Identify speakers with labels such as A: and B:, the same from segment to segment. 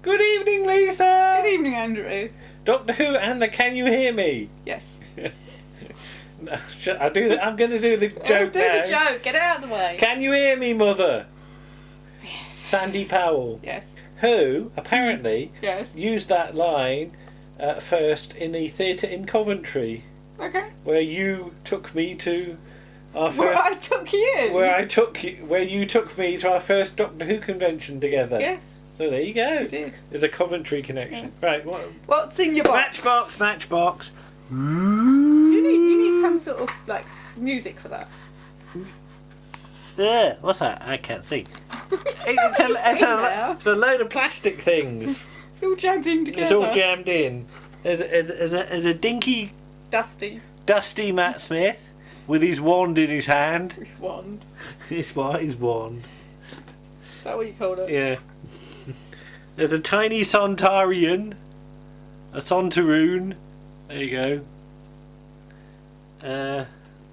A: Good evening, Lisa.
B: Good evening, Andrew.
A: Doctor Who and the Can You Hear Me?
B: Yes.
A: I do. I'm going to do the joke
B: do
A: now.
B: the joke. Get it out of the way.
A: Can you hear me, Mother?
B: Yes.
A: Sandy Powell.
B: Yes.
A: Who apparently
B: Yes.
A: used that line first in the theatre in Coventry,
B: Okay.
A: where you took me to our first.
B: Where I took you.
A: Where you took me to our first Doctor Who convention together.
B: Yes.
A: So there you go.
B: You did.
A: There's a Coventry connection.
B: Yes.
A: Right.
B: What's in your box?
A: Matchbox.
B: You need some sort of like music for that.
A: What's that? I can't see.
B: It's
A: It's a load of plastic things.
B: It's all jammed in together.
A: It's all jammed in. There's a dinky,
B: Dusty
A: Matt Smith with his wand in his hand.
B: with wand.
A: His wand.
B: Is that what you called it?
A: Yeah. There's a tiny Sontarian. A Sontaroon. There you go.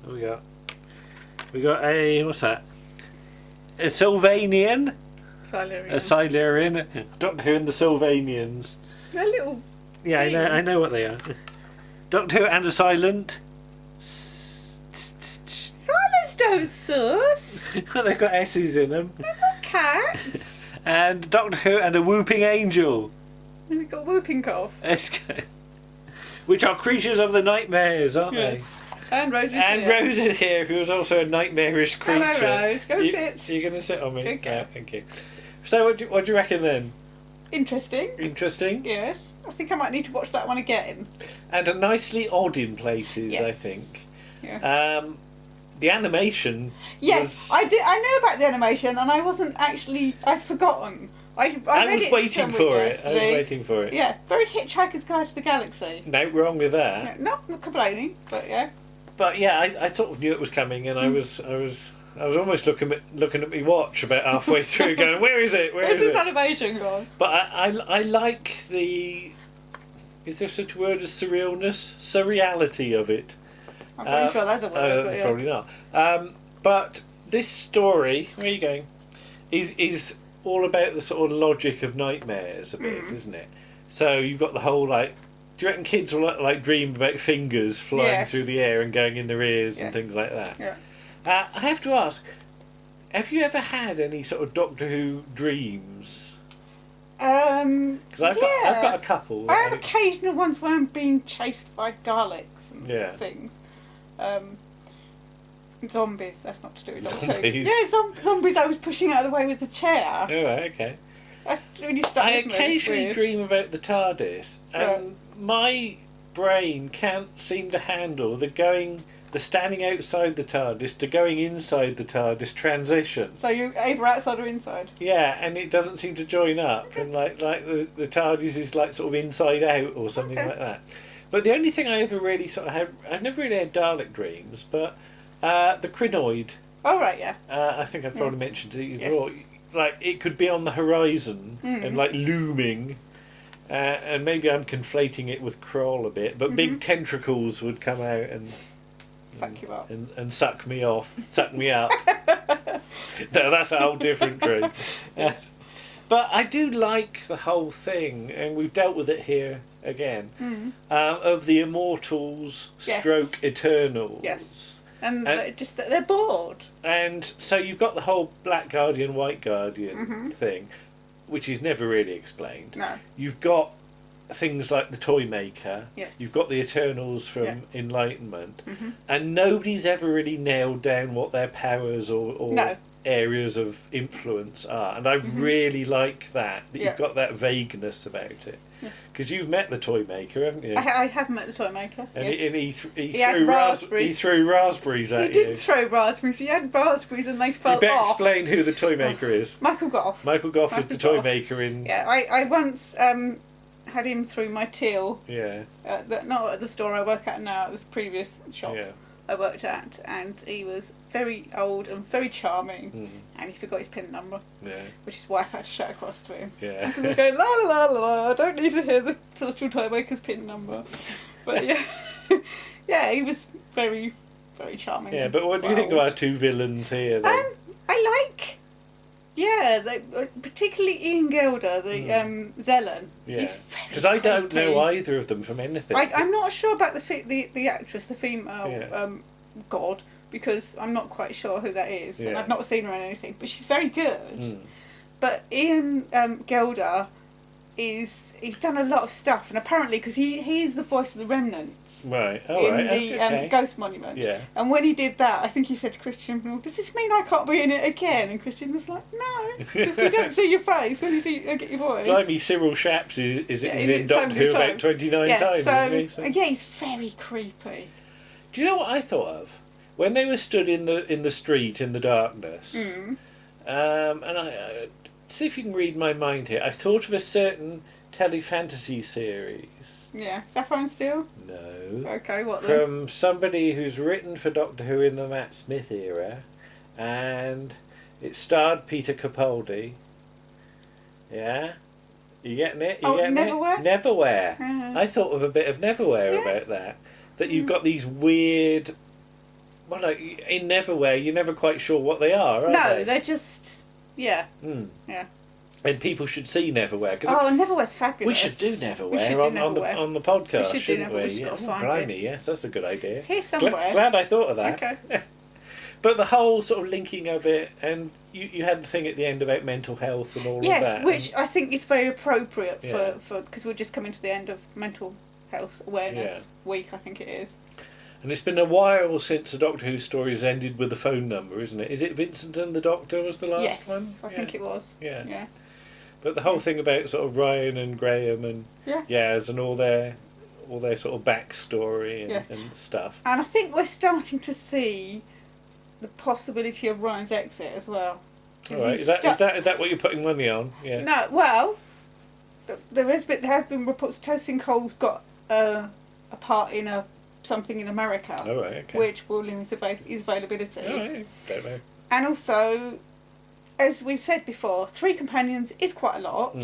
A: What we got? We got a, what's that? A Sylvanian.
B: Silurian.
A: A Silurian. Doctor Who and the Sylvanians.
B: They're little.
A: Yeah, I know what they are. Doctor Who and a Silent.
B: Silence don't sus.
A: They've got S's in them.
B: They're not cats.
A: And Doctor Who and a Whooping Angel.
B: And we've got whooping cough.
A: Which are creatures of the nightmares, aren't
B: Yes. And Rosie's
A: they? And
B: here.
A: Rose is here, who is also a nightmarish creature.
B: Hello, Rose. Go sit.
A: You're going to sit on me?
B: Okay.
A: Yeah, thank you. So what do you reckon then?
B: Interesting.
A: Interesting?
B: Yes. I think I might need to watch that one again.
A: And nicely odd in places, I
B: Yes.
A: think.
B: Yeah.
A: The animation
B: Yes,
A: was...
B: I did. I know about the animation, and I wasn't actually. I'd forgotten. I
A: I
B: read
A: was
B: it
A: waiting
B: somewhere
A: for it. I was
B: yesterday.
A: waiting for it.
B: Yeah, very Hitchhiker's Guide to the Galaxy.
A: No wrong with that.
B: Yeah, not complaining, but yeah.
A: But yeah, I sort of knew it was coming, and I was almost looking at my watch about halfway through, going, "Where is it? Where
B: Where's
A: is
B: this
A: it?"
B: animation gone?
A: But I like the. Is there such a word as surreality of it?
B: I'm pretty sure that's a word. But yeah.
A: Probably not. But this story, where are you going? Is all about the sort of logic of nightmares a bit, isn't it? So you've got the whole like. Do you reckon kids will like dream about fingers flying
B: Yes.
A: through the air and going in their ears and
B: Yes.
A: things like that?
B: Yeah.
A: I have to ask, have you ever had any sort of Doctor Who dreams? Because I've got a couple.
B: I have occasional ones where I'm being chased by Daleks and
A: Yeah.
B: things. Zombies. That's not to do with Doctor Who.
A: Zombies?
B: Yeah, zombies. I was pushing out of the way with the chair.
A: Oh, right, okay.
B: That's really stuck
A: I
B: with me. It's
A: occasionally
B: weird.
A: dream about the TARDIS, and my brain can't seem to handle the standing outside the TARDIS to going inside the TARDIS transition.
B: So you're either outside or inside.
A: Yeah, and it doesn't seem to join up, and like the TARDIS is like sort of inside out or something
B: Okay.
A: like that. But the only thing I ever really sort of had, I've never really had Dalek dreams, but the Crinoid.
B: Oh right, yeah.
A: I think I've probably mentioned to you
B: Yes.
A: before. Like it could be on the horizon and like looming, and maybe I'm conflating it with Kroll a bit, but big tentacles would come out and
B: Suck you up.
A: and suck me off, suck me up. No, that's a whole different dream.
B: Yes.
A: But I do like the whole thing, and we've dealt with it here again, of the Immortals
B: Yes.
A: stroke Eternals.
B: Yes. And
A: And-
B: they're bored.
A: And so you've got the whole Black Guardian, White Guardian thing, which is never really explained.
B: No.
A: You've got things like the Toy Maker.
B: Yes.
A: You've got the Eternals from
B: Yeah.
A: Enlightenment. And nobody's ever really nailed down what their powers or
B: No.
A: areas of influence are. And I really like that
B: Yeah.
A: you've got that vagueness about it. Because you've met the Toy Maker, haven't you?
B: I have met the toy maker.
A: And
B: Yes.
A: he
B: had
A: threw
B: raspberries.
A: he threw raspberries
B: He
A: at
B: did
A: you.
B: throw raspberries. He had raspberries and they
A: You
B: fell
A: better
B: off.
A: explain who the Toy Maker is.
B: Michael Goff.
A: Michael Goff was the
B: Michael
A: Toy
B: Goff.
A: Maker in...
B: Yeah, I once had him through my till.
A: Yeah,
B: Not at the store I work at now, at this previous shop
A: yeah.
B: I worked at, and he was very old and very charming, and he forgot his PIN number,
A: Yeah,
B: which is why I had to shout across to him.
A: yeah.
B: So we go la la la la. I don't need to hear the Celestial Toy Maker's PIN number, but yeah, yeah, he was very, very charming.
A: Yeah, but what do you think of
B: Well,
A: our two villains here then?
B: I like Yeah, particularly Ian Gilder, the Zelen.
A: Yeah.
B: He's very
A: Because I don't
B: creepy.
A: know either of them from anything.
B: I'm not sure about the actress, the female
A: Yeah.
B: god, because I'm not quite sure who that is, and
A: Yeah.
B: I've not seen her in anything. But she's very good.
A: Mm.
B: But Ian Gilder he's done a lot of stuff, and apparently because he is the voice of the remnants
A: Right.
B: in the
A: Okay.
B: Ghost Monument.
A: Yeah.
B: And when he did that, I think he said to Christian, well, does this mean I can't be in it again? And Christian was like, no, because we don't see your face when you get your voice.
A: Blimey, Cyril Shaps is in
B: so
A: Doctor
B: many
A: Who about
B: times.
A: 29
B: Yeah,
A: times,
B: so,
A: isn't he? So.
B: yeah, he's very creepy.
A: Do you know what I thought of? When they were stood in the street in the darkness, and I see if you can read my mind here, I thought of a certain telefantasy series.
B: Yeah, Sapphire and Steel?
A: No.
B: Okay, what then?
A: From somebody who's written for Doctor Who in the Matt Smith era, and it starred Peter Capaldi. Yeah? You getting it? You getting
B: Neverwhere?
A: it? Neverwhere.
B: I
A: I thought of a bit of Neverwhere about that. That you've got these weird... Well, like, in Neverwhere, you're never quite sure what they are they?
B: they're just... Yeah.
A: Mm.
B: Yeah.
A: And people should see Neverwhere. Cause
B: Neverwhere's fabulous.
A: we should do Neverwhere,
B: We should do
A: Neverwhere on the podcast,
B: we should do
A: shouldn't
B: Neverwhere.
A: we?
B: We just gotta find
A: blimey,
B: it.
A: yes, that's a good idea.
B: It's here somewhere.
A: Glad I thought of that.
B: Okay.
A: But the whole sort of linking of it, and you had the thing at the end about mental health and all of that.
B: Yes, which I think is very appropriate
A: Yeah.
B: for because we're just coming to the end of Mental Health Awareness Week, I think it is.
A: And it's been a while since the Doctor Who stories ended with a phone number, isn't it? Is it Vincent and the Doctor was the last one?
B: Yes, I think it was.
A: Yeah.
B: Yeah.
A: But the whole thing about sort of Ryan and Graham and Yaz and all their sort of backstory and stuff.
B: And I think we're starting to see the possibility of Ryan's exit as well.
A: All right, is that what you're putting money on? Yeah.
B: No, well, there have been reports Tosin Cole's got a part in something in America,
A: All right, okay.
B: which will limit his availability.
A: All right, don't know.
B: And also, as we've said before, 3 companions is quite a lot.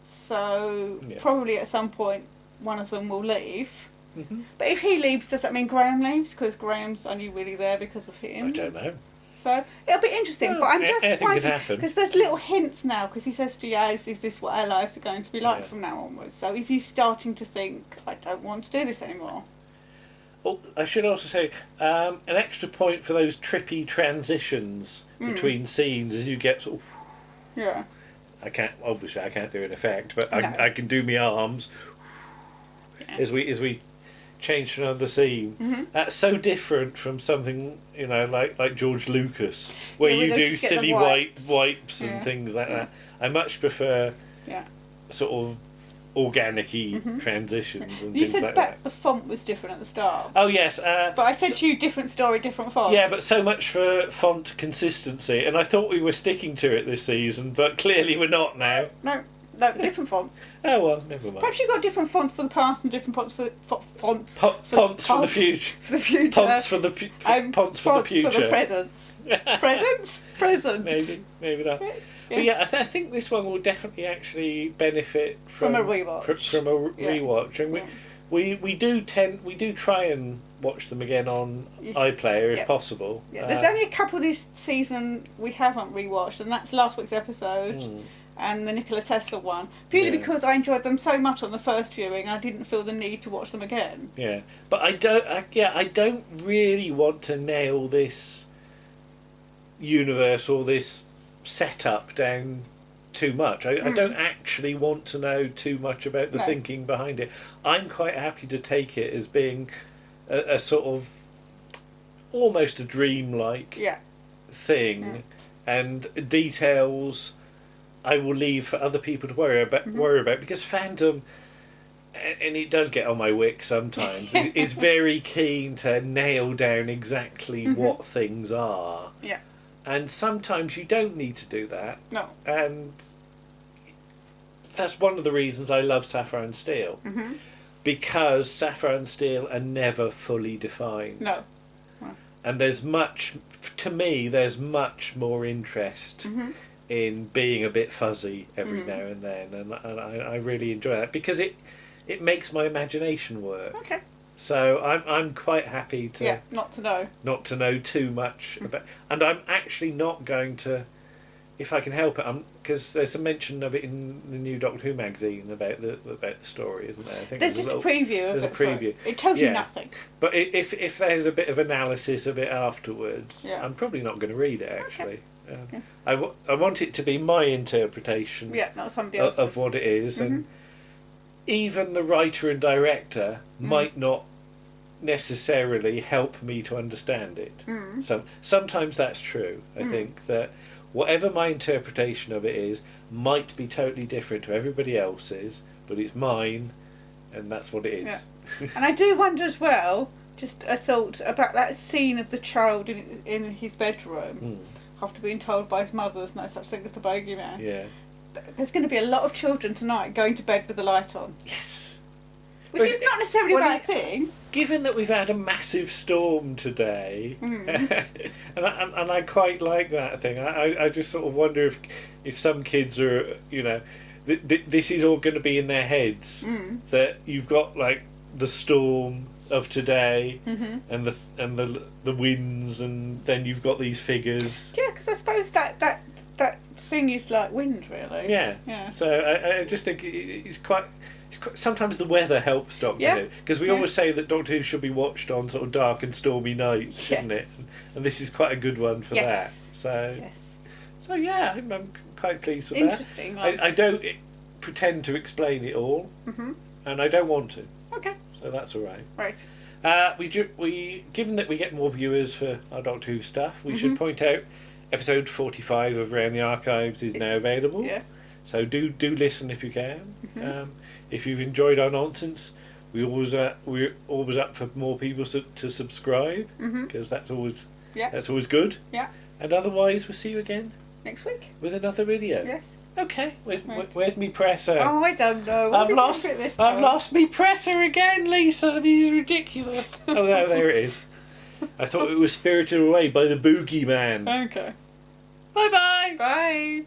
B: So probably at some point one of them will leave. Mm-hmm. But if he leaves, does that mean Graham leaves? Because Graham's only really there because of him.
A: I don't know.
B: So it'll be interesting.
A: Well,
B: but I'm just wondering, because there's little hints now, because he says to Yaz, is this what our lives are going to be like from now onwards? So is he starting to think, I don't want to do this anymore?
A: Well, I should also say, an extra point for those trippy transitions between scenes as you get sort of...
B: Yeah.
A: I can't do an effect, but I can do my arms as we change to another scene.
B: Mm-hmm.
A: That's so different from something, like George Lucas, where you do silly wipes and things like that. I much prefer sort of organic-y transitions and
B: you
A: things
B: said
A: like that.
B: The font was different at the start.
A: Oh yes,
B: but I said to you, different story, different font.
A: Yeah, but so much for font consistency, and I thought we were sticking to it this season, but clearly we're not now.
B: No, different font.
A: Oh well, never mind.
B: Perhaps you've got different fonts for the past and different fonts for the fonts.
A: Fonts for the future.
B: For the future.
A: Fonts for the fonts for the future.
B: For the presents. Presents.
A: Maybe not.
B: Yeah.
A: But yeah, I think this one will definitely actually benefit from
B: a rewatch.
A: From a rewatch, and we do try and watch them again on iPlayer if possible.
B: Yeah, there's only a couple this season we haven't rewatched, and that's last week's episode. And the Nikola Tesla one, purely because I enjoyed them so much on the first viewing, I didn't feel the need to watch them again.
A: Yeah, but I don't really want to nail this universe or this setup down too much. I don't actually want to know too much about the thinking behind it. I'm quite happy to take it as being a sort of almost a dream-like thing, and details I will leave for other people to worry about, because fandom, and it does get on my wick sometimes, is very keen to nail down exactly what things are.
B: Yeah.
A: And sometimes you don't need to do that.
B: No.
A: And that's one of the reasons I love Sapphire and Steel. Because Sapphire and Steel are never fully defined.
B: No.
A: And there's much more interest in being a bit fuzzy every now and then, and I really enjoy that because it makes my imagination work.
B: Okay.
A: So I'm quite happy to
B: not to know
A: too much about, and I'm actually not going to if I can help it, because there's a mention of it in the new Doctor Who magazine about the story, isn't there? I think
B: There's just a preview of it.
A: There's a preview.
B: It tells you nothing.
A: But if there's a bit of analysis of it afterwards,
B: Yeah.
A: I'm probably not going to read it, actually.
B: Okay.
A: I want it to be my interpretation
B: not somebody else's.
A: of what it is. And even the writer and director might not necessarily help me to understand it. So sometimes that's true. I think that whatever my interpretation of it is might be totally different to everybody else's, but it's mine, and that's what it is.
B: Yeah. And I do wonder as well, just a thought about that scene of the child in his bedroom after being told by his mother there's no such thing as the bogeyman.
A: Yeah.
B: There's going to be a lot of children tonight going to bed with the light on.
A: Yes.
B: Which is not necessarily a bad thing.
A: Given that we've had a massive storm today, and I quite like that thing. I just sort of wonder if some kids are, this is all going to be in their heads, that you've got like the storm of today and the winds, and then you've got these figures.
B: Yeah, because I suppose that thing is like wind, really.
A: Yeah. So I just think it's quite. Sometimes the weather helps Doctor Who, because we always say that Doctor Who should be watched on sort of dark and stormy nights, shouldn't it? And this is quite a good one for that. So yeah, I'm quite pleased with that.
B: Interesting.
A: I don't pretend to explain it all, and I don't want to.
B: Okay.
A: So that's all right.
B: Right.
A: We given that we get more viewers for our Doctor Who stuff, we should point out episode 45 of Round the Archives is now available.
B: Yes.
A: So do listen if you can. If you've enjoyed our nonsense, we're always up for more people to subscribe, because that's always good.
B: Yeah.
A: And otherwise, we'll see you again
B: next week
A: with another video.
B: Yes.
A: Okay. Where's me presser?
B: Oh, I don't know.
A: I've lost me presser again, Lisa. This is ridiculous. Oh, there it is. I thought it was spirited away by the boogeyman.
B: Okay.
A: Bye-bye.
B: Bye.